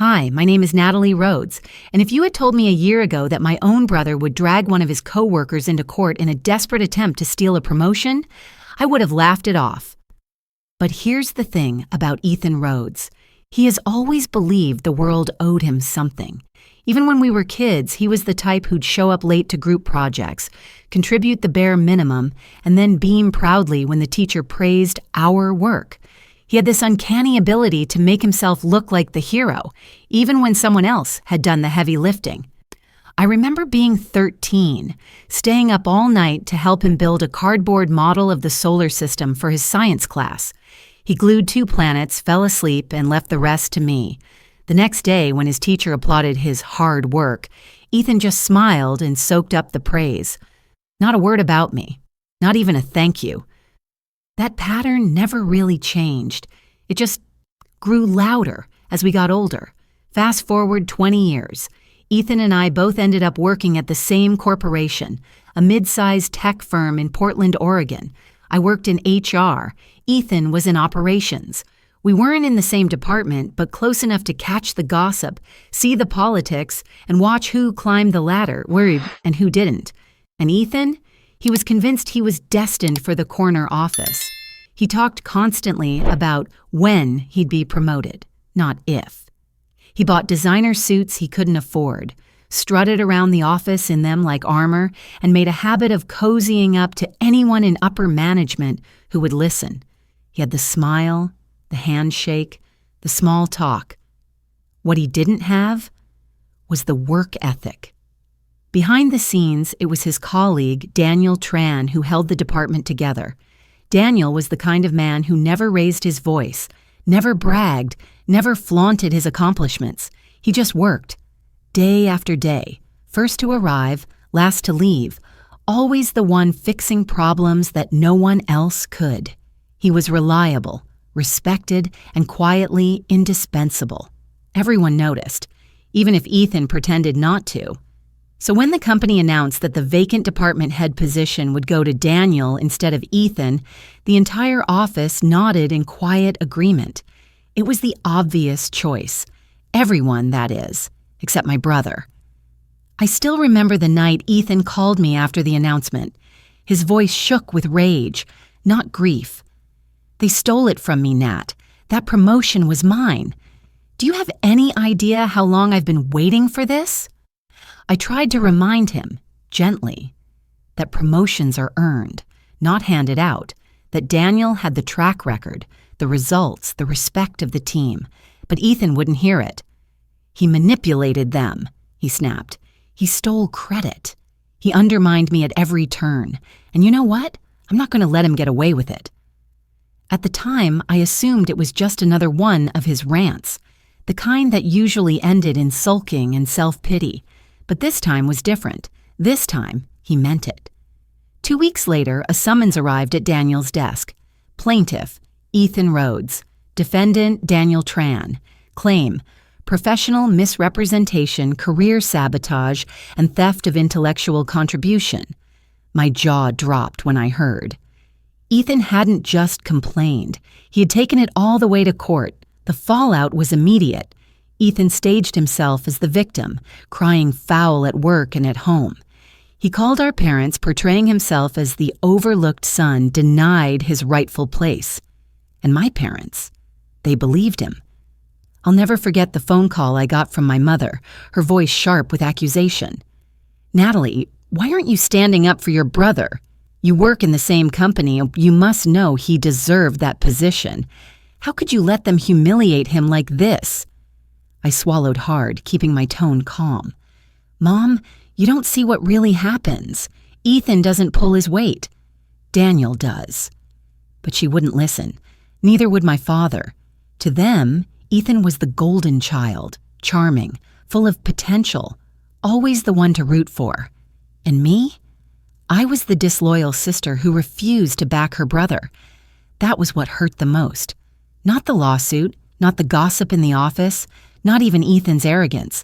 Hi, my name is Natalie Rhodes, and if you had told me a year ago that my own brother would drag one of his coworkers into court in a desperate attempt to steal a promotion, I would have laughed it off. But here's the thing about Ethan Rhodes. He has always believed the world owed him something. Even when we were kids, he was the type who'd show up late to group projects, contribute the bare minimum, and then beam proudly when the teacher praised our work. He had this uncanny ability to make himself look like the hero, even when someone else had done the heavy lifting. I remember being 13, staying up all night to help him build a cardboard model of the solar system for his science class. He glued 2 planets, fell asleep, and left the rest to me. The next day, when his teacher applauded his hard work, Ethan just smiled and soaked up the praise. Not a word about me, not even a thank you. That pattern never really changed. It just grew louder as we got older. Fast forward 20 years. Ethan and I both ended up working at the same corporation, a mid-sized tech firm in Portland, Oregon. I worked in HR. Ethan was in operations. We weren't in the same department, but close enough to catch the gossip, see the politics, and watch who climbed the ladder, and who didn't. And Ethan? He was convinced he was destined for the corner office. He talked constantly about when he'd be promoted, not if. He bought designer suits he couldn't afford, strutted around the office in them like armor, and made a habit of cozying up to anyone in upper management who would listen. He had the smile, the handshake, the small talk. What he didn't have was the work ethic. Behind the scenes, it was his colleague, Daniel Tran, who held the department together. Daniel was the kind of man who never raised his voice, never bragged, never flaunted his accomplishments. He just worked, day after day, first to arrive, last to leave, always the one fixing problems that no one else could. He was reliable, respected, and quietly indispensable. Everyone noticed, even if Ethan pretended not to. So when the company announced that the vacant department head position would go to Daniel instead of Ethan, the entire office nodded in quiet agreement. It was the obvious choice. Everyone, that is, except my brother. I still remember the night Ethan called me after the announcement. His voice shook with rage, not grief. "They stole it from me, Nat. That promotion was mine. Do you have any idea how long I've been waiting for this?" I tried to remind him, gently, that promotions are earned, not handed out, that Daniel had the track record, the results, the respect of the team, but Ethan wouldn't hear it. "He manipulated them," he snapped. "He stole credit. He undermined me at every turn. And you know what? I'm not going to let him get away with it." At the time, I assumed it was just another one of his rants, the kind that usually ended in sulking and self-pity. But this time was different. This time, he meant it. 2 weeks later, a summons arrived at Daniel's desk. Plaintiff, Ethan Rhodes. Defendant, Daniel Tran. Claim, professional misrepresentation, career sabotage, and theft of intellectual contribution. My jaw dropped when I heard. Ethan hadn't just complained. He had taken it all the way to court. The fallout was immediate. Ethan staged himself as the victim, crying foul at work and at home. He called our parents, portraying himself as the overlooked son denied his rightful place. And my parents, they believed him. I'll never forget the phone call I got from my mother, her voice sharp with accusation. "Natalie, why aren't you standing up for your brother? You work in the same company. You must know he deserved that position. How could you let them humiliate him like this?" I swallowed hard, keeping my tone calm. "Mom, you don't see what really happens. Ethan doesn't pull his weight. Daniel does." But she wouldn't listen. Neither would my father. To them, Ethan was the golden child, charming, full of potential, always the one to root for. And me? I was the disloyal sister who refused to back her brother. That was what hurt the most. Not the lawsuit, not the gossip in the office, not even Ethan's arrogance,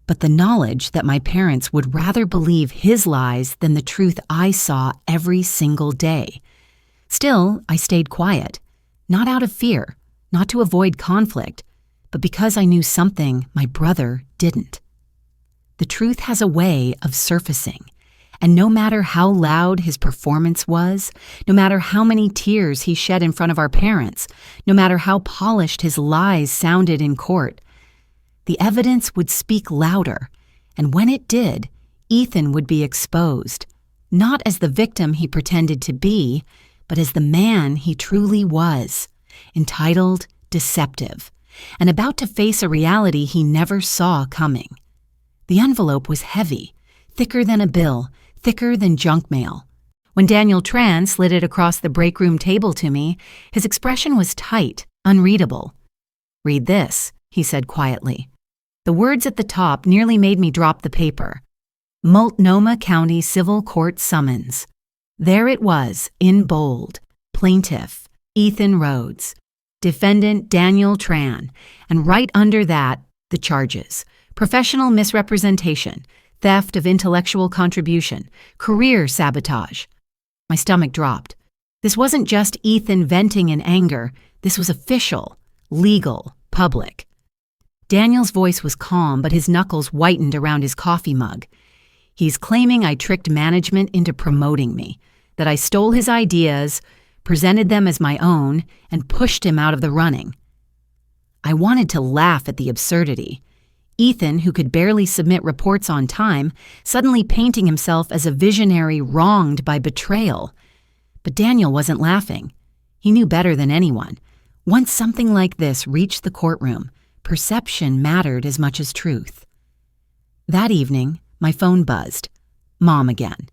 but the knowledge that my parents would rather believe his lies than the truth I saw every single day. Still, I stayed quiet, not out of fear, not to avoid conflict, but because I knew something my brother didn't. The truth has a way of surfacing, and no matter how loud his performance was, no matter how many tears he shed in front of our parents, no matter how polished his lies sounded in court, the evidence would speak louder, and when it did, Ethan would be exposed, not as the victim he pretended to be, but as the man he truly was, entitled, deceptive, and about to face a reality he never saw coming. The envelope was heavy, thicker than a bill, thicker than junk mail. When Daniel Tran slid it across the break room table to me, his expression was tight, unreadable. "Read this," he said quietly. The words at the top nearly made me drop the paper. Multnomah County Civil Court Summons. There it was, in bold. Plaintiff, Ethan Rhodes. Defendant, Daniel Tran. And right under that, the charges. Professional misrepresentation, theft of intellectual contribution, career sabotage. My stomach dropped. This wasn't just Ethan venting in anger. This was official, legal, public. Daniel's voice was calm, but his knuckles whitened around his coffee mug. He's claiming I tricked management into promoting me, that I stole his ideas, presented them as my own, and pushed him out of the running. I wanted to laugh at the absurdity. Ethan, who could barely submit reports on time, suddenly painting himself as a visionary wronged by betrayal. But Daniel wasn't laughing. He knew better than anyone. Once something like this reached the courtroom, perception mattered as much as truth. That evening, my phone buzzed. Mom again.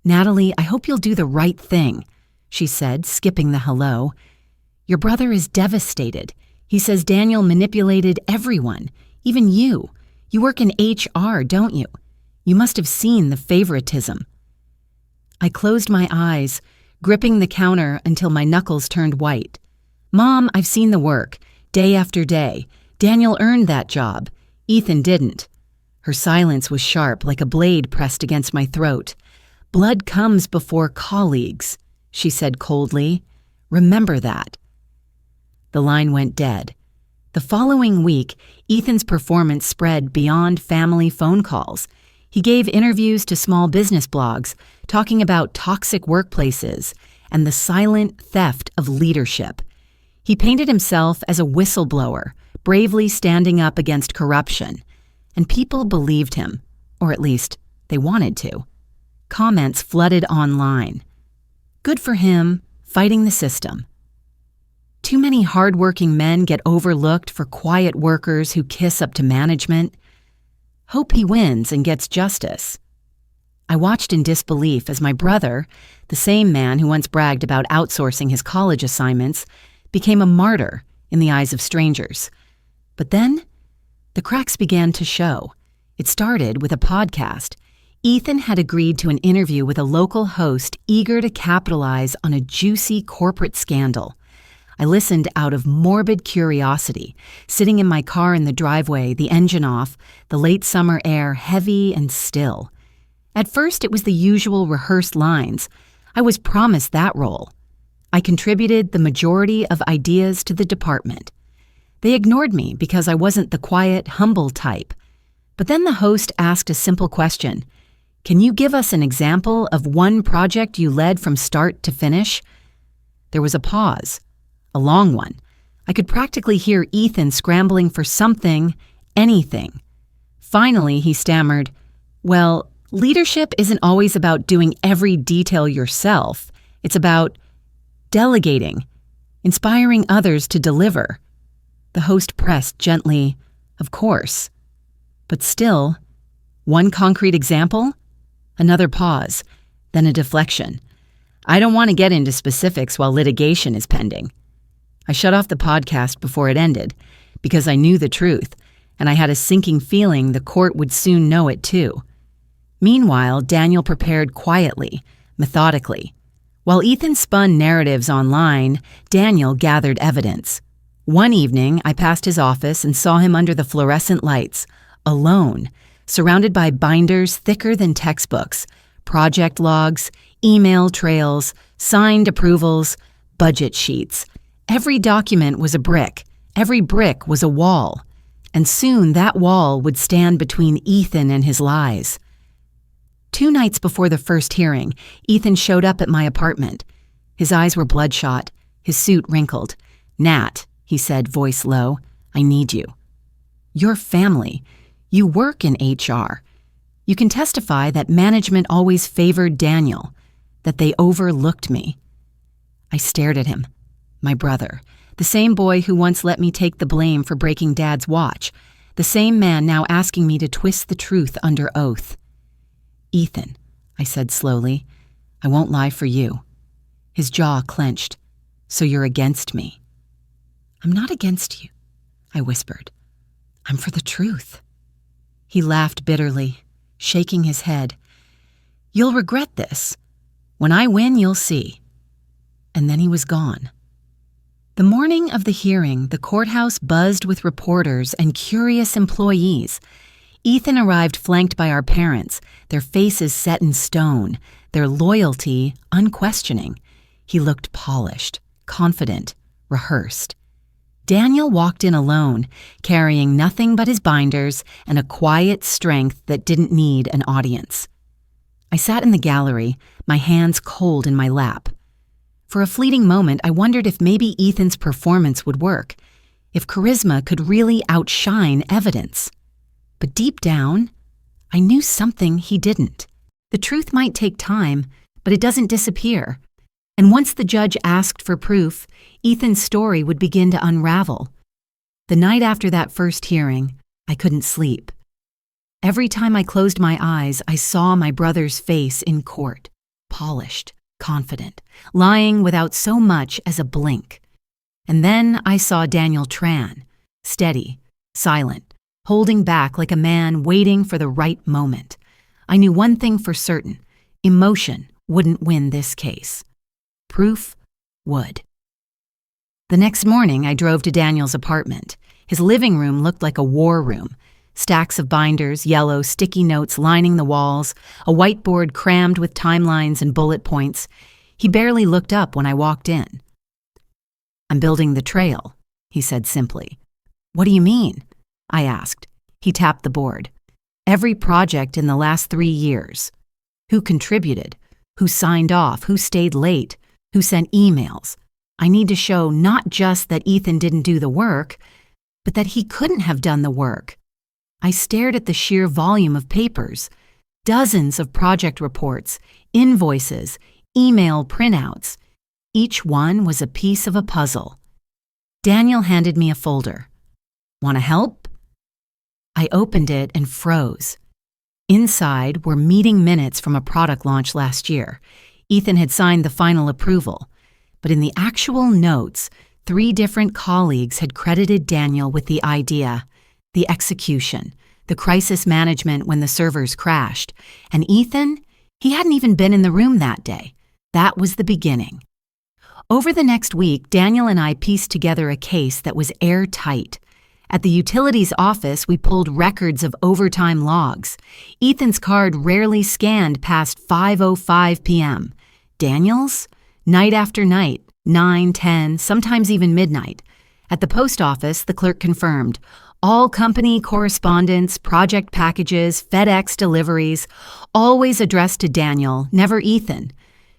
"Natalie, I hope you'll do the right thing," she said, skipping the hello. "Your brother is devastated. He says Daniel manipulated everyone, even you. You work in HR, don't you? You must have seen the favoritism." I closed my eyes, gripping the counter until my knuckles turned white. "Mom, I've seen the work, day after day. Daniel earned that job. Ethan didn't." Her silence was sharp, like a blade pressed against my throat. "Blood comes before colleagues," she said coldly. "Remember that." The line went dead. The following week, Ethan's performance spread beyond family phone calls. He gave interviews to small business blogs, talking about toxic workplaces and the silent theft of leadership. He painted himself as a whistleblower, bravely standing up against corruption. And people believed him, or at least they wanted to. Comments flooded online. Good for him, fighting the system. Too many hardworking men get overlooked for quiet workers who kiss up to management. Hope he wins and gets justice. I watched in disbelief as my brother, the same man who once bragged about outsourcing his college assignments, became a martyr in the eyes of strangers. But then, the cracks began to show. It started with a podcast. Ethan had agreed to an interview with a local host eager to capitalize on a juicy corporate scandal. I listened out of morbid curiosity, sitting in my car in the driveway, the engine off, the late summer air heavy and still. At first, it was the usual rehearsed lines. I was promised that role. I contributed the majority of ideas to the department. They ignored me because I wasn't the quiet, humble type. But then the host asked a simple question. "Can you give us an example of one project you led from start to finish?" There was a pause, a long one. I could practically hear Ethan scrambling for something, anything. Finally, he stammered, "Well, leadership isn't always about doing every detail yourself. It's about delegating, inspiring others to deliver." The host pressed gently, "Of course." But still, one concrete example? Another pause, then a deflection. "I don't want to get into specifics while litigation is pending." I shut off the podcast before it ended, because I knew the truth, and I had a sinking feeling the court would soon know it too. Meanwhile, Daniel prepared quietly, methodically. While Ethan spun narratives online, Daniel gathered evidence. One evening, I passed his office and saw him under the fluorescent lights, alone, surrounded by binders thicker than textbooks, project logs, email trails, signed approvals, budget sheets. Every document was a brick, Every brick was a wall, and soon that wall would stand between Ethan and his lies. 2 nights before the first hearing, Ethan showed up at my apartment. His eyes were bloodshot, his suit wrinkled. "Nat," he said, voice low, "I need you. Your family. You work in HR. You can testify that management always favored Daniel, that they overlooked me." I stared at him. My brother, the same boy who once let me take the blame for breaking Dad's watch, the same man now asking me to twist the truth under oath. "Ethan," I said slowly, "I won't lie for you." His jaw clenched. "So you're against me?" "I'm not against you," I whispered. "I'm for the truth." He laughed bitterly, shaking his head. "You'll regret this. When I win, you'll see." And then he was gone. The morning of the hearing, the courthouse buzzed with reporters and curious employees. Ethan arrived flanked by our parents, their faces set in stone, their loyalty unquestioning. He looked polished, confident, rehearsed. Daniel walked in alone, carrying nothing but his binders and a quiet strength that didn't need an audience. I sat in the gallery, my hands cold in my lap. For a fleeting moment, I wondered if maybe Ethan's performance would work, if charisma could really outshine evidence. But deep down, I knew something he didn't. The truth might take time, but it doesn't disappear. And once the judge asked for proof, Ethan's story would begin to unravel. The night after that first hearing, I couldn't sleep. Every time I closed my eyes, I saw my brother's face in court, polished, confident, lying without so much as a blink. And then I saw Daniel Tran, steady, silent, holding back like a man waiting for the right moment. I knew one thing for certain: emotion wouldn't win this case. Proof would. The next morning, I drove to Daniel's apartment. His living room looked like a war room. Stacks of binders, yellow, sticky notes lining the walls, a whiteboard crammed with timelines and bullet points. He barely looked up when I walked in. "I'm building the trail," he said simply. "What do you mean?" I asked. He tapped the board. "Every project in the last 3 years. Who contributed? Who signed off? Who stayed late? Who sent emails? I need to show not just that Ethan didn't do the work, but that he couldn't have done the work." I stared at the sheer volume of papers, dozens of project reports, invoices, email printouts. Each one was a piece of a puzzle. Daniel handed me a folder. "Want to help?" I opened it and froze. Inside were meeting minutes from a product launch last year. Ethan had signed the final approval, but in the actual notes, 3 different colleagues had credited Daniel with the idea, the execution, the crisis management when the servers crashed. And Ethan, he hadn't even been in the room that day. That was the beginning. Over the next week, Daniel and I pieced together a case that was airtight. At the utilities office, we pulled records of overtime logs. Ethan's card rarely scanned past 5:05 p.m. Daniel's? Night after night, 9, 10, sometimes even midnight. At the post office, the clerk confirmed. All company correspondence, project packages, FedEx deliveries, always addressed to Daniel, never Ethan.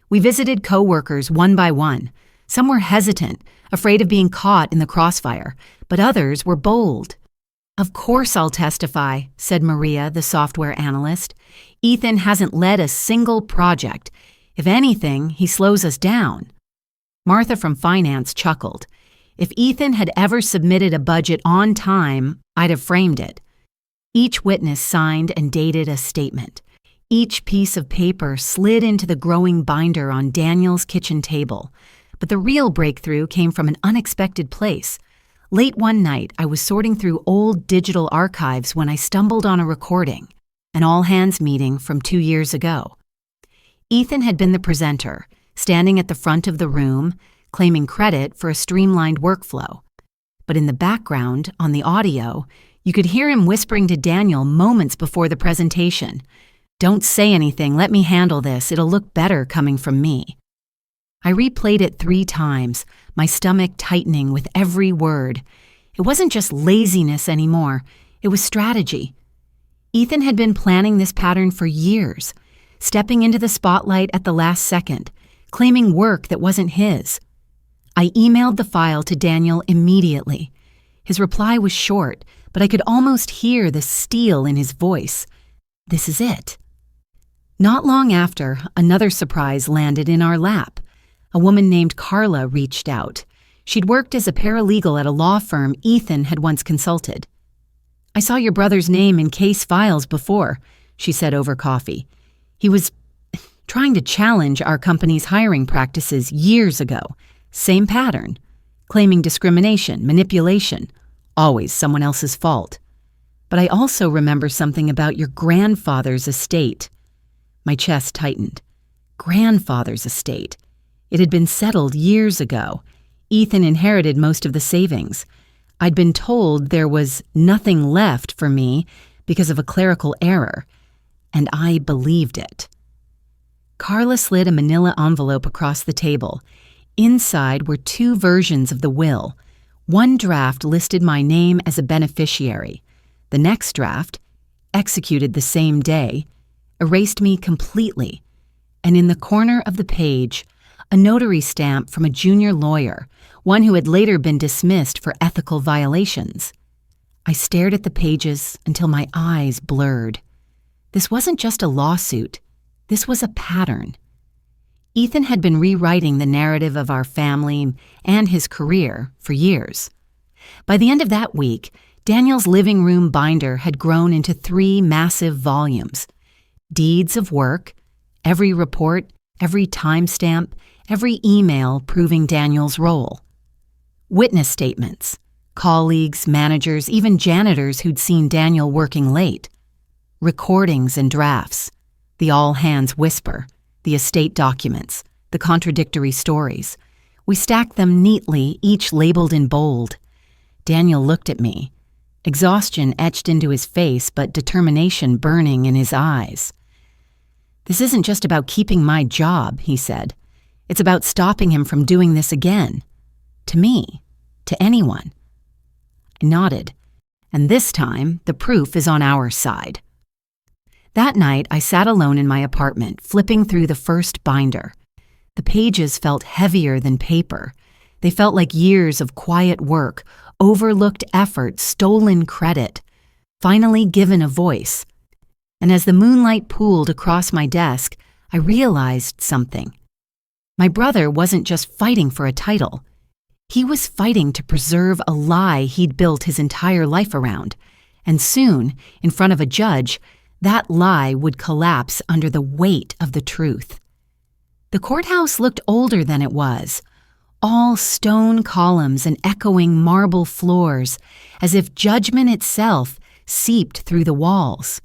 We visited coworkers one by one. Some were hesitant, afraid of being caught in the crossfire, but others were bold. "Of course I'll testify," said Maria, the software analyst. "Ethan hasn't led a single project. If anything, he slows us down." Martha from finance chuckled. "If Ethan had ever submitted a budget on time, I'd have framed it." Each witness signed and dated a statement. Each piece of paper slid into the growing binder on Daniel's kitchen table. But the real breakthrough came from an unexpected place. Late one night, I was sorting through old digital archives when I stumbled on a recording, an all-hands meeting from 2 years ago. Ethan had been the presenter, standing at the front of the room, claiming credit for a streamlined workflow. But in the background, on the audio, you could hear him whispering to Daniel moments before the presentation. "Don't say anything, let me handle this, it'll look better coming from me." I replayed it 3 times, my stomach tightening with every word. It wasn't just laziness anymore, it was strategy. Ethan had been planning this pattern for years, stepping into the spotlight at the last second, claiming work that wasn't his. I emailed the file to Daniel immediately. His reply was short, but I could almost hear the steel in his voice. This is it. Not long after, another surprise landed in our lap. A woman named Carla reached out. She'd worked as a paralegal at a law firm Ethan had once consulted. "I saw your brother's name in case files before," she said over coffee. "He was trying to challenge our company's hiring practices years ago. Same pattern. Claiming discrimination, manipulation. Always someone else's fault. But I also remember something about your grandfather's estate." My chest tightened. Grandfather's estate. It had been settled years ago. Ethan inherited most of the savings. I'd been told there was nothing left for me because of a clerical error, and I believed it. Carla slid a manila envelope across the table. Inside were 2 versions of the will. One draft listed my name as a beneficiary. The next draft, executed the same day, erased me completely, and in the corner of the page, a notary stamp from a junior lawyer, one who had later been dismissed for ethical violations. I stared at the pages until my eyes blurred. This wasn't just a lawsuit. This was a pattern. Ethan had been rewriting the narrative of our family and his career for years. By the end of that week, Daniel's living room binder had grown into 3 massive volumes. Deeds of work, every report, every timestamp, every email proving Daniel's role. Witness statements, colleagues, managers, even janitors who'd seen Daniel working late. Recordings and drafts, the all-hands whisper, the estate documents, the contradictory stories. We stacked them neatly, each labeled in bold. Daniel looked at me, exhaustion etched into his face but determination burning in his eyes. "This isn't just about keeping my job," he said. "It's about stopping him from doing this again. To me. To anyone." I nodded. And this time, the proof is on our side. That night, I sat alone in my apartment, flipping through the first binder. The pages felt heavier than paper. They felt like years of quiet work, overlooked effort, stolen credit, finally given a voice. And as the moonlight pooled across my desk, I realized something. My brother wasn't just fighting for a title. He was fighting to preserve a lie he'd built his entire life around. And soon, in front of a judge, that lie would collapse under the weight of the truth. The courthouse looked older than it was. All stone columns and echoing marble floors, as if judgment itself seeped through the walls.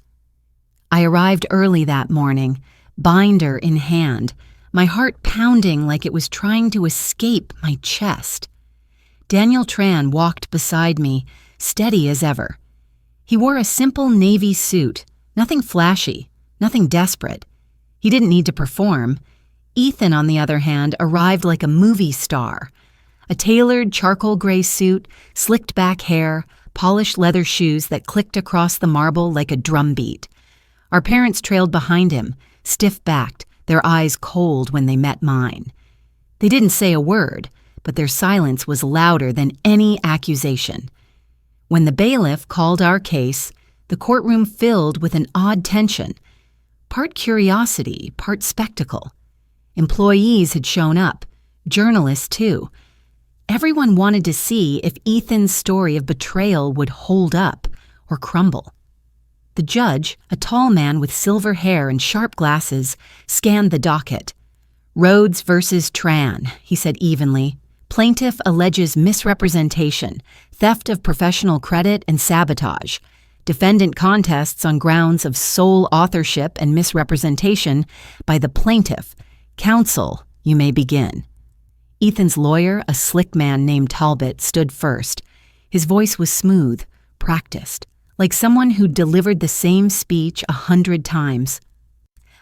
I arrived early that morning, binder in hand, my heart pounding like it was trying to escape my chest. Daniel Tran walked beside me, steady as ever. He wore a simple navy suit, nothing flashy, nothing desperate. He didn't need to perform. Ethan, on the other hand, arrived like a movie star. A tailored charcoal gray suit, slicked back hair, polished leather shoes that clicked across the marble like a drumbeat. Our parents trailed behind him, stiff-backed, their eyes cold when they met mine. They didn't say a word, but their silence was louder than any accusation. When the bailiff called our case, the courtroom filled with an odd tension, part curiosity, part spectacle. Employees had shown up, journalists too. Everyone wanted to see if Ethan's story of betrayal would hold up or crumble. The judge, a tall man with silver hair and sharp glasses, scanned the docket. "Rhodes versus Tran," he said evenly. "Plaintiff alleges misrepresentation, theft of professional credit, and sabotage. Defendant contests on grounds of sole authorship and misrepresentation by the plaintiff. Counsel, you may begin." Ethan's lawyer, a slick man named Talbot, stood first. His voice was smooth, practiced, like someone who'd delivered the same speech 100 times.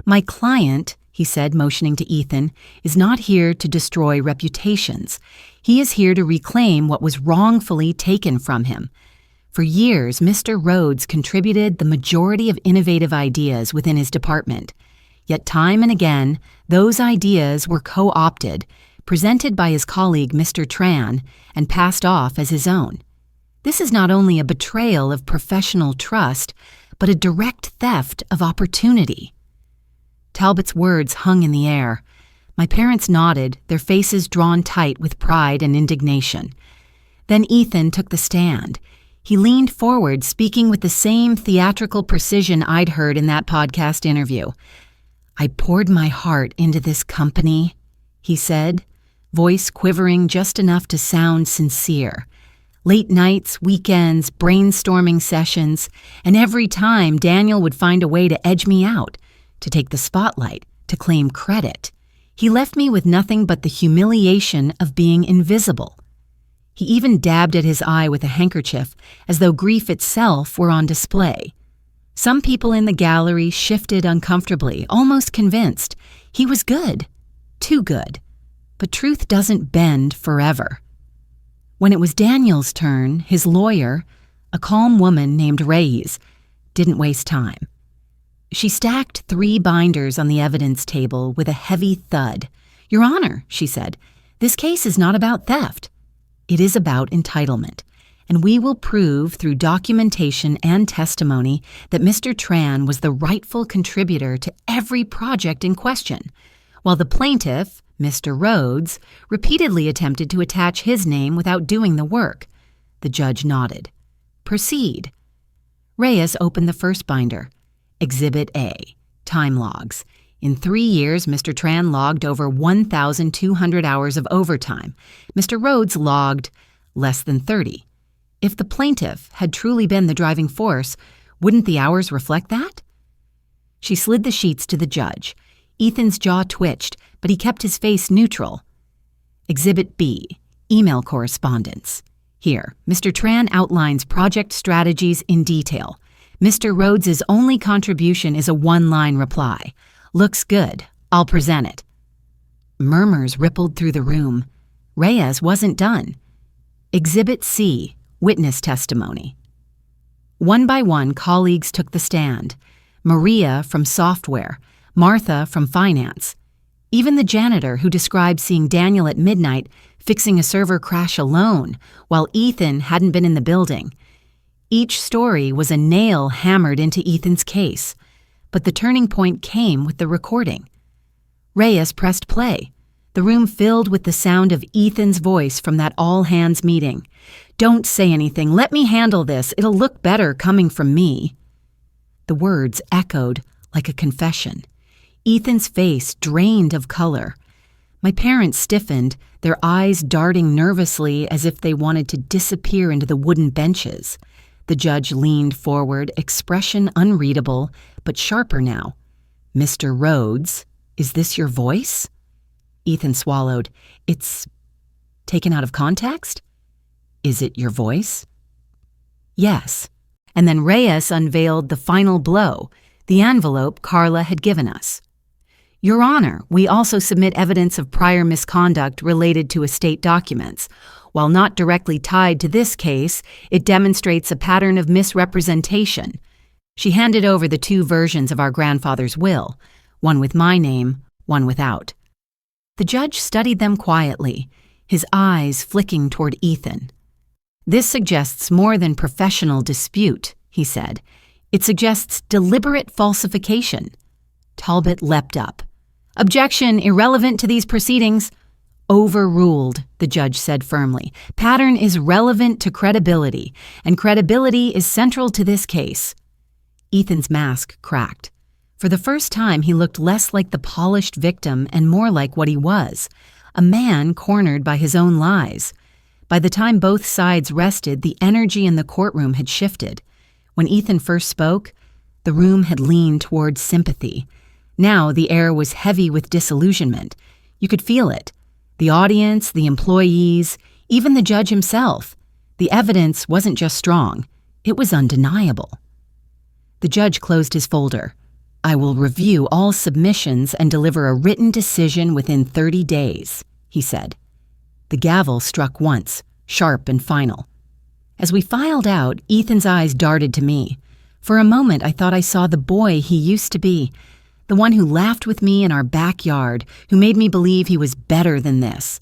"My client," he said, motioning to Ethan, is not here to destroy reputations. He is here to reclaim what was wrongfully taken from him. For years, Mr. Rhodes contributed the majority of innovative ideas within his department. Yet time and again, those ideas were co-opted, presented by his colleague Mr. Tran, and passed off as his own. This is not only a betrayal of professional trust, but a direct theft of opportunity. Talbot's words hung in the air. My parents nodded, their faces drawn tight with pride and indignation. Then Ethan took the stand. He leaned forward, speaking with the same theatrical precision I'd heard in that podcast interview. I poured my heart into this company, he said, voice quivering just enough to sound sincere. Late nights, weekends, brainstorming sessions, and every time Daniel would find a way to edge me out, to take the spotlight, to claim credit. He left me with nothing but the humiliation of being invisible. He even dabbed at his eye with a handkerchief, as though grief itself were on display. Some people in the gallery shifted uncomfortably, almost convinced he was good, too good. But truth doesn't bend forever. When it was Daniel's turn, his lawyer, a calm woman named Reyes, didn't waste time. She stacked 3 binders on the evidence table with a heavy thud. Your Honor, she said, this case is not about theft. It is about entitlement, and we will prove through documentation and testimony that Mr. Tran was the rightful contributor to every project in question, while the plaintiff, Mr. Rhodes, repeatedly attempted to attach his name without doing the work. The judge nodded. Proceed. Reyes opened the first binder. Exhibit A, time logs. In 3 years, Mr. Tran logged over 1,200 hours of overtime. Mr. Rhodes logged less than 30. If the plaintiff had truly been the driving force, wouldn't the hours reflect that? She slid the sheets to the judge. Ethan's jaw twitched, but he kept his face neutral. Exhibit B, email correspondence. Here, Mr. Tran outlines project strategies in detail. Mr. Rhodes's only contribution is a 1-line reply. Looks good. I'll present it. Murmurs rippled through the room. Reyes wasn't done. Exhibit C, witness testimony. One by one, colleagues took the stand. Maria from software, Martha from finance. Even the janitor who described seeing Daniel at midnight fixing a server crash alone while Ethan hadn't been in the building. Each story was a nail hammered into Ethan's case, but the turning point came with the recording. Reyes pressed play. The room filled with the sound of Ethan's voice from that all-hands meeting. Don't say anything. Let me handle this. It'll look better coming from me. The words echoed like a confession. Ethan's face drained of color. My parents stiffened, their eyes darting nervously as if they wanted to disappear into the wooden benches. The judge leaned forward, expression unreadable, but sharper now. Mr. Rhodes, is this your voice? Ethan swallowed. It's taken out of context? Is it your voice? Yes. And then Reyes unveiled the final blow, the envelope Carla had given us. Your Honor, we also submit evidence of prior misconduct related to estate documents. While not directly tied to this case, it demonstrates a pattern of misrepresentation. She handed over the 2 versions of our grandfather's will, one with my name, one without. The judge studied them quietly, his eyes flicking toward Ethan. This suggests more than professional dispute, he said. It suggests deliberate falsification. Talbot leapt up. Objection irrelevant to these proceedings. Overruled, the judge said firmly. Pattern is relevant to credibility, and credibility is central to this case. Ethan's mask cracked. For the first time, he looked less like the polished victim and more like what he was, a man cornered by his own lies. By the time both sides rested, the energy in the courtroom had shifted. When Ethan first spoke, the room had leaned toward sympathy. Now the air was heavy with disillusionment. You could feel it. The audience, the employees, even the judge himself. The evidence wasn't just strong, it was undeniable. The judge closed his folder. I will review all submissions and deliver a written decision within 30 days, he said. The gavel struck once, sharp and final. As we filed out, Ethan's eyes darted to me. For a moment, I thought I saw the boy he used to be, the one who laughed with me in our backyard, who made me believe he was better than this.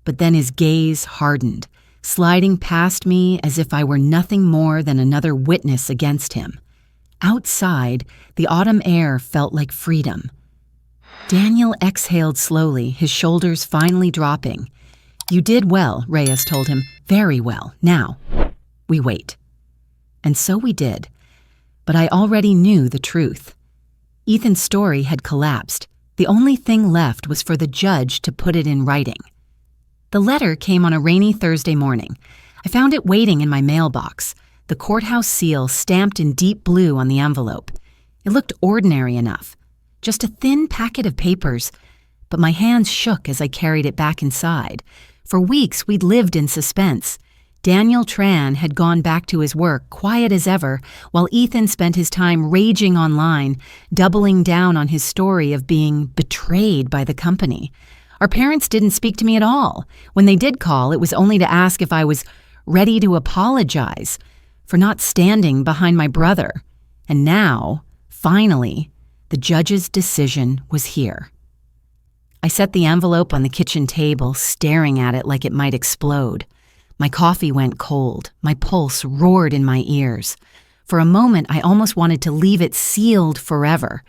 But then his gaze hardened, sliding past me as if I were nothing more than another witness against him. Outside, the autumn air felt like freedom. Daniel exhaled slowly, his shoulders finally dropping. "You did well," Reyes told him. "Very well. Now, we wait." And so we did. But I already knew the truth. Ethan's story had collapsed. The only thing left was for the judge to put it in writing. The letter came on a rainy Thursday morning. I found it waiting in my mailbox, the courthouse seal stamped in deep blue on the envelope. It looked ordinary enough, just a thin packet of papers, but my hands shook as I carried it back inside. For weeks, we'd lived in suspense. Daniel Tran had gone back to his work, quiet as ever, while Ethan spent his time raging online, doubling down on his story of being betrayed by the company. Our parents didn't speak to me at all. When they did call, it was only to ask if I was ready to apologize for not standing behind my brother. And now, finally, the judge's decision was here. I set the envelope on the kitchen table, staring at it like it might explode. My coffee went cold. My pulse roared in my ears. For a moment, I almost wanted to leave it sealed forever,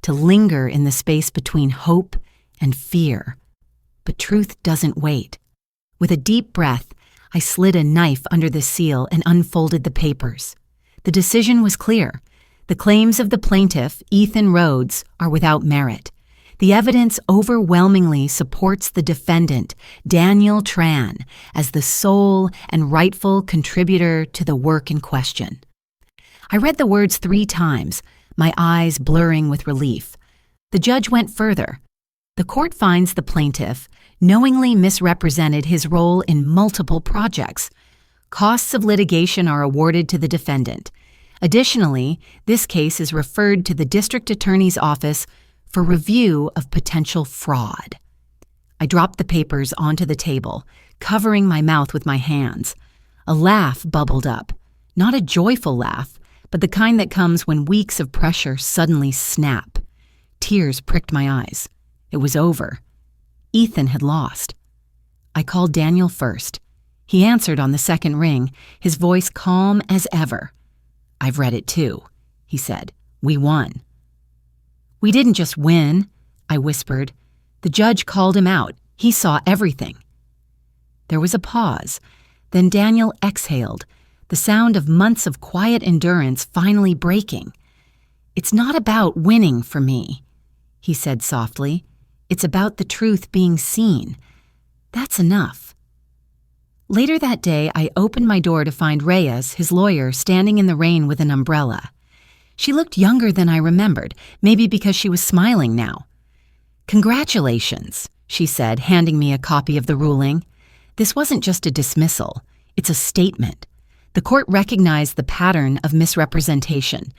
to linger in the space between hope and fear. But truth doesn't wait. With a deep breath, I slid a knife under the seal and unfolded the papers. The decision was clear. The claims of the plaintiff, Ethan Rhodes, are without merit. The evidence overwhelmingly supports the defendant, Daniel Tran, as the sole and rightful contributor to the work in question. I read the words 3 times, my eyes blurring with relief. The judge went further. The court finds the plaintiff knowingly misrepresented his role in multiple projects. Costs of litigation are awarded to the defendant. Additionally, this case is referred to the district attorney's office for review of potential fraud. I dropped the papers onto the table, covering my mouth with my hands. A laugh bubbled up, not a joyful laugh, but the kind that comes when weeks of pressure suddenly snap. Tears pricked my eyes. It was over. Ethan had lost. I called Daniel first. He answered on the second ring, his voice calm as ever. "I've read it too," he said. "We won." "We didn't just win," I whispered. The judge called him out. He saw everything. There was a pause. Then Daniel exhaled, the sound of months of quiet endurance finally breaking. "It's not about winning for me," he said softly. "It's about the truth being seen. That's enough." Later that day, I opened my door to find Reyes, his lawyer, standing in the rain with an umbrella. She looked younger than I remembered, maybe because she was smiling now. "Congratulations," she said, handing me a copy of the ruling. "This wasn't just a dismissal. It's a statement. The court recognized the pattern of misrepresentation.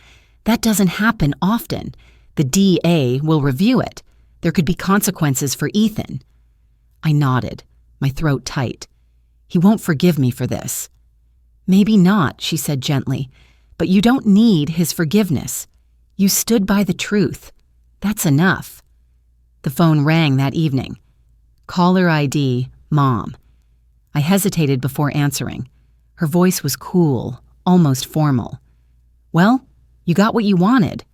That doesn't happen often. The DA will review it. There could be consequences for Ethan." I nodded, my throat tight. "He won't forgive me for this." "Maybe not," she said gently. "But you don't need his forgiveness. You stood by the truth. That's enough." The phone rang that evening. Caller ID, Mom. I hesitated before answering. Her voice was cool, almost formal. "Well, you got what you wanted."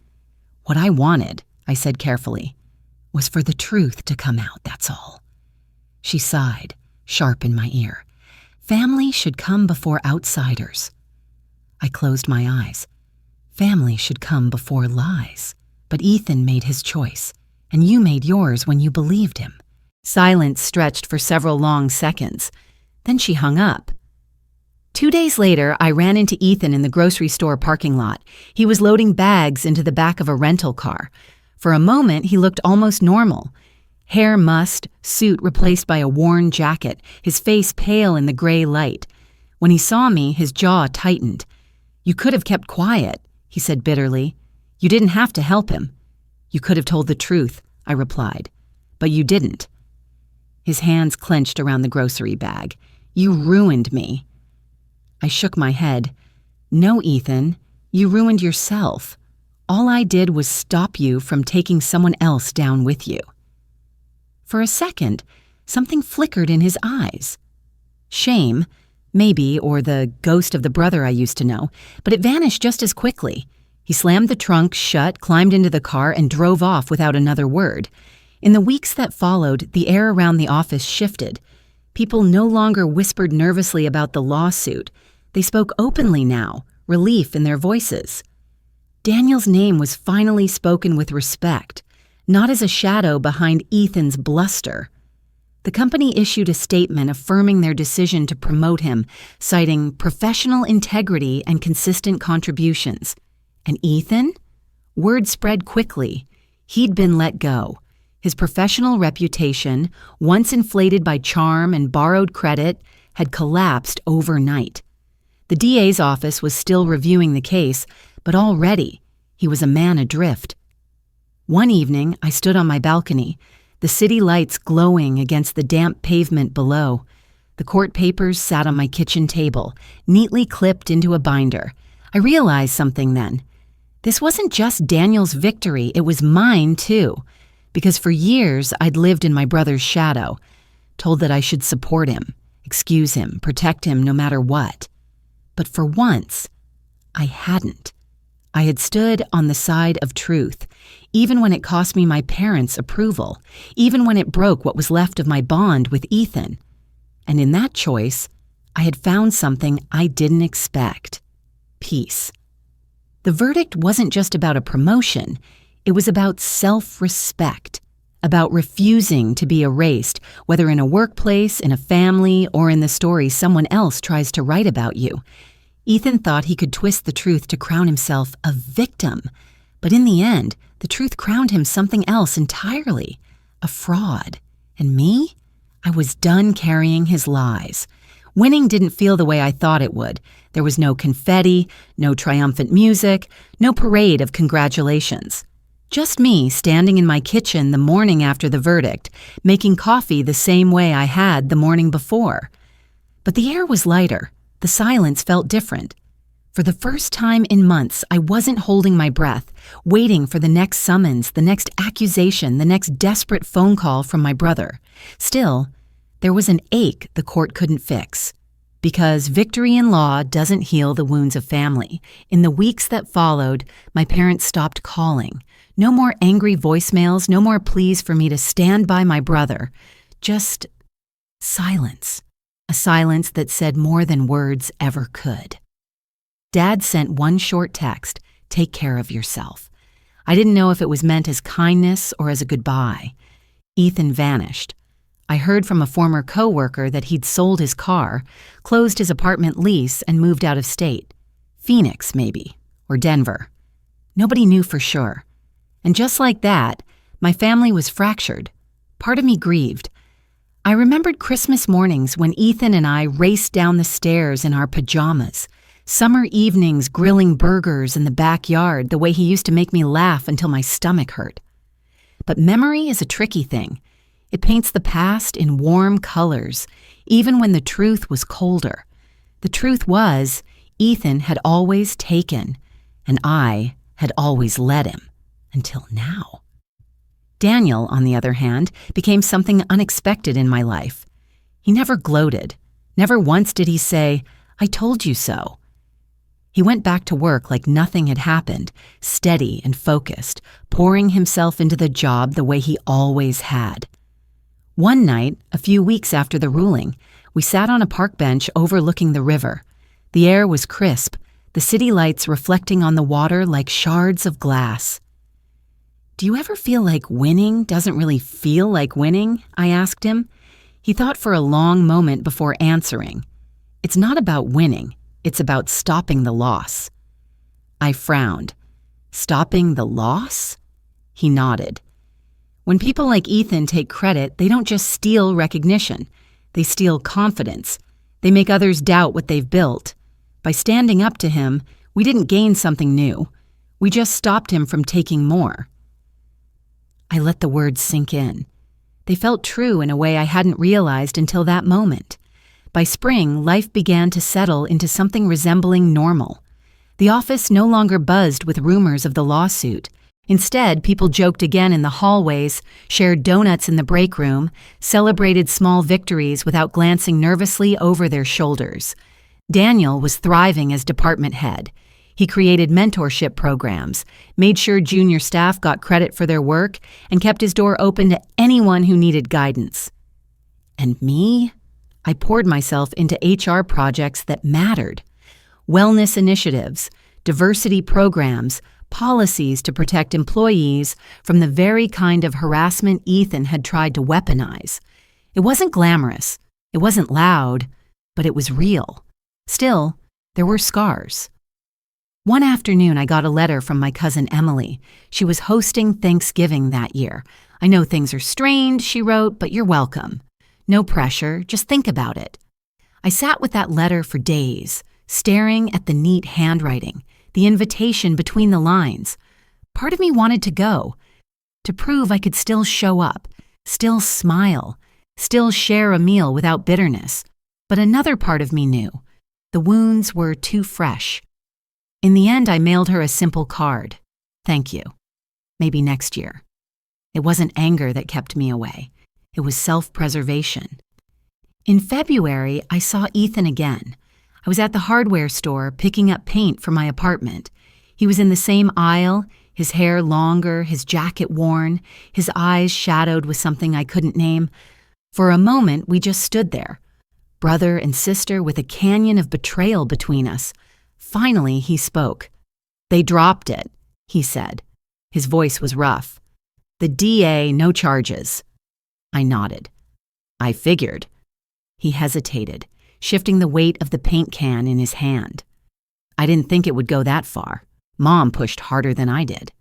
"What I wanted," I said carefully, "was for the truth to come out, that's all." She sighed, sharp in my ear. "Family should come before outsiders." I closed my eyes. Family should come before lies. But Ethan made his choice, and you made yours when you believed him. Silence stretched for several long seconds. Then she hung up. 2 days later, I ran into Ethan in the grocery store parking lot. He was loading bags into the back of a rental car. For a moment, he looked almost normal. Hair mussed, suit replaced by a worn jacket, his face pale in the gray light. When he saw me, his jaw tightened. "You could have kept quiet," he said bitterly. "You didn't have to help him. "You could have told the truth," I replied. "But you didn't." His hands clenched around the grocery bag. "You ruined me." I shook my head. "No, Ethan, you ruined yourself. All I did was stop you from taking someone else down with you." For a second, something flickered in his eyes. Shame, maybe, or the ghost of the brother I used to know, but it vanished just as quickly. He slammed the trunk shut, climbed into the car, and drove off without another word. In the weeks that followed, the air around the office shifted. People no longer whispered nervously about the lawsuit. They spoke openly now, relief in their voices. Daniel's name was finally spoken with respect, not as a shadow behind Ethan's bluster. The company issued a statement affirming their decision to promote him, citing professional integrity and consistent contributions. And Ethan? Word spread quickly. He'd been let go. His professional reputation, once inflated by charm and borrowed credit, had collapsed overnight. The DA's office was still reviewing the case, but already he was a man adrift. One evening, I stood on my balcony, the city lights glowing against the damp pavement below. The court papers sat on my kitchen table, neatly clipped into a binder. I realized something then. This wasn't just Daniel's victory, it was mine too, because for years I'd lived in my brother's shadow, told that I should support him, excuse him, protect him no matter what. But for once, I hadn't. I had stood on the side of truth, even when it cost me my parents' approval, even when it broke what was left of my bond with Ethan. And in that choice, I had found something I didn't expect: peace. The verdict wasn't just about a promotion, it was about self-respect, about refusing to be erased, whether in a workplace, in a family, or in the story someone else tries to write about you. Ethan thought he could twist the truth to crown himself a victim, but in the end, the truth crowned him something else entirely, a fraud. And me? I was done carrying his lies. Winning didn't feel the way I thought it would. There was no confetti, no triumphant music, no parade of congratulations. Just me standing in my kitchen the morning after the verdict, making coffee the same way I had the morning before. But the air was lighter. The silence felt different. For the first time in months, I wasn't holding my breath, waiting for the next summons, the next accusation, the next desperate phone call from my brother. Still, there was an ache the court couldn't fix. Because victory in law doesn't heal the wounds of family. In the weeks that followed, my parents stopped calling. No more angry voicemails, no more pleas for me to stand by my brother. Just silence. A silence that said more than words ever could. Dad sent one short text: "Take care of yourself." I didn't know if it was meant as kindness or as a goodbye. Ethan vanished. I heard from a former coworker that he'd sold his car, closed his apartment lease, and moved out of state. Phoenix, maybe, or Denver. Nobody knew for sure. And just like that, my family was fractured. Part of me grieved. I remembered Christmas mornings when Ethan and I raced down the stairs in our pajamas, summer evenings grilling burgers in the backyard the way he used to make me laugh until my stomach hurt. But memory is a tricky thing. It paints the past in warm colors, even when the truth was colder. The truth was, Ethan had always taken, and I had always let him, until now. Daniel, on the other hand, became something unexpected in my life. He never gloated. Never once did he say, "I told you so." He went back to work like nothing had happened, steady and focused, pouring himself into the job the way he always had. One night, a few weeks after the ruling, we sat on a park bench overlooking the river. The air was crisp, the city lights reflecting on the water like shards of glass. "Do you ever feel like winning doesn't really feel like winning?" I asked him. He thought for a long moment before answering. "It's not about winning, it's about stopping the loss." I frowned. "Stopping the loss?" He nodded. When people like Ethan take credit, they don't just steal recognition. They steal confidence. They make others doubt what they've built. By standing up to him, we didn't gain something new. We just stopped him from taking more. I let the words sink in. They felt true in a way I hadn't realized until that moment. By spring, life began to settle into something resembling normal. The office no longer buzzed with rumors of the lawsuit. Instead, people joked again in the hallways, shared donuts in the break room, celebrated small victories without glancing nervously over their shoulders. Daniel was thriving as department head. He created mentorship programs, made sure junior staff got credit for their work, and kept his door open to anyone who needed guidance. And me? I poured myself into HR projects that mattered. Wellness initiatives, diversity programs, policies to protect employees from the very kind of harassment Ethan had tried to weaponize. It wasn't glamorous, it wasn't loud, but it was real. Still, there were scars. One afternoon, I got a letter from my cousin Emily. She was hosting Thanksgiving that year. "I know things are strained," she wrote, "but you're welcome. No pressure, just think about it." I sat with that letter for days, staring at the neat handwriting, the invitation between the lines. Part of me wanted to go, to prove I could still show up, still smile, still share a meal without bitterness. But another part of me knew the wounds were too fresh. In the end, I mailed her a simple card. "Thank you. Maybe next year." It wasn't anger that kept me away. It was self-preservation. In February, I saw Ethan again. I was at the hardware store picking up paint for my apartment. He was in the same aisle, his hair longer, his jacket worn, his eyes shadowed with something I couldn't name. For a moment, we just stood there, brother and sister with a canyon of betrayal between us. Finally, he spoke. "They dropped it," he said. His voice was rough. "The DA, no charges." I nodded. "I figured." He hesitated, shifting the weight of the paint can in his hand. "I didn't think it would go that far. Mom pushed harder than I did."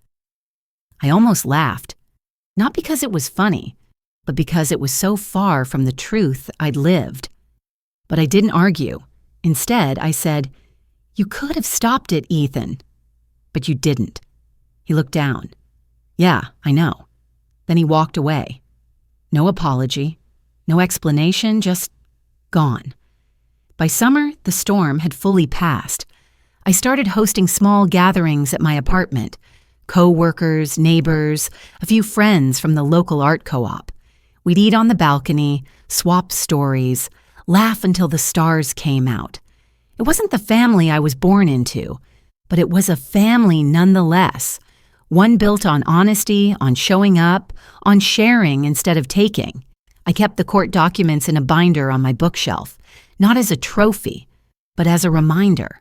I almost laughed, not because it was funny, but because it was so far from the truth I'd lived. But I didn't argue. Instead, I said, "You could have stopped it, Ethan." "But you didn't." He looked down. "Yeah, I know." Then he walked away. No apology, no explanation, just gone. By summer, the storm had fully passed. I started hosting small gatherings at my apartment. Co-workers, neighbors, a few friends from the local art co-op. We'd eat on the balcony, swap stories, laugh until the stars came out. It wasn't the family I was born into, but it was a family nonetheless. One built on honesty, on showing up, on sharing instead of taking. I kept the court documents in a binder on my bookshelf, not as a trophy, but as a reminder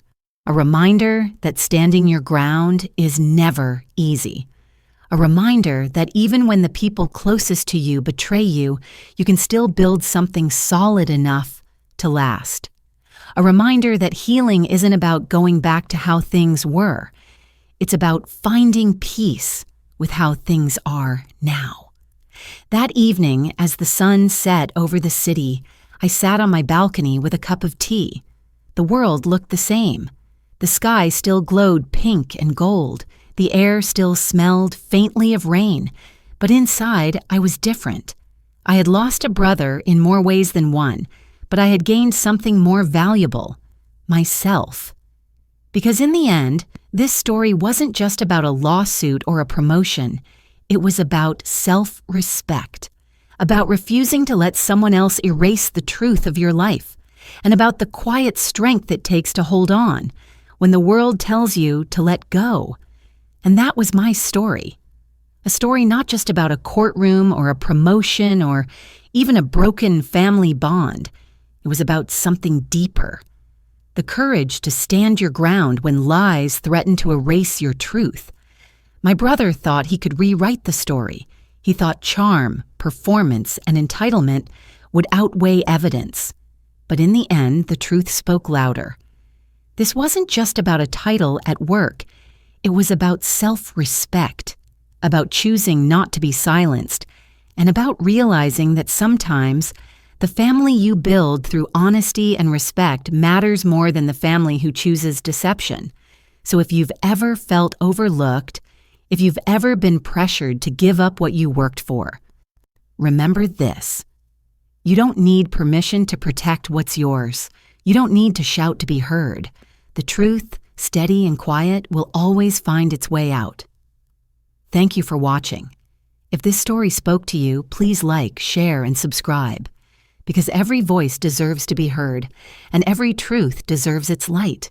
that standing your ground is never easy. A reminder that even when the people closest to you betray you, you can still build something solid enough to last. A reminder that healing isn't about going back to how things were. It's about finding peace with how things are now. That evening, as the sun set over the city, I sat on my balcony with a cup of tea. The world looked the same. The sky still glowed pink and gold. The air still smelled faintly of rain. But inside, I was different. I had lost a brother in more ways than one, but I had gained something more valuable: myself. Because in the end, this story wasn't just about a lawsuit or a promotion. It was about self-respect, about refusing to let someone else erase the truth of your life, and about the quiet strength it takes to hold on when the world tells you to let go. And that was my story. A story not just about a courtroom or a promotion or even a broken family bond. It was about something deeper. The courage to stand your ground when lies threaten to erase your truth. My brother thought he could rewrite the story. He thought charm, performance, and entitlement would outweigh evidence. But in the end, the truth spoke louder. This wasn't just about a title at work. It was about self-respect, about choosing not to be silenced, and about realizing that sometimes the family you build through honesty and respect matters more than the family who chooses deception. So if you've ever felt overlooked, If you've ever been pressured to give up what you worked for, remember this. You don't need permission to protect what's yours. You don't need to shout to be heard. The truth, steady and quiet, will always find its way out. Thank you for watching. If this story spoke to you, please like, share, and subscribe. Because every voice deserves to be heard, and every truth deserves its light.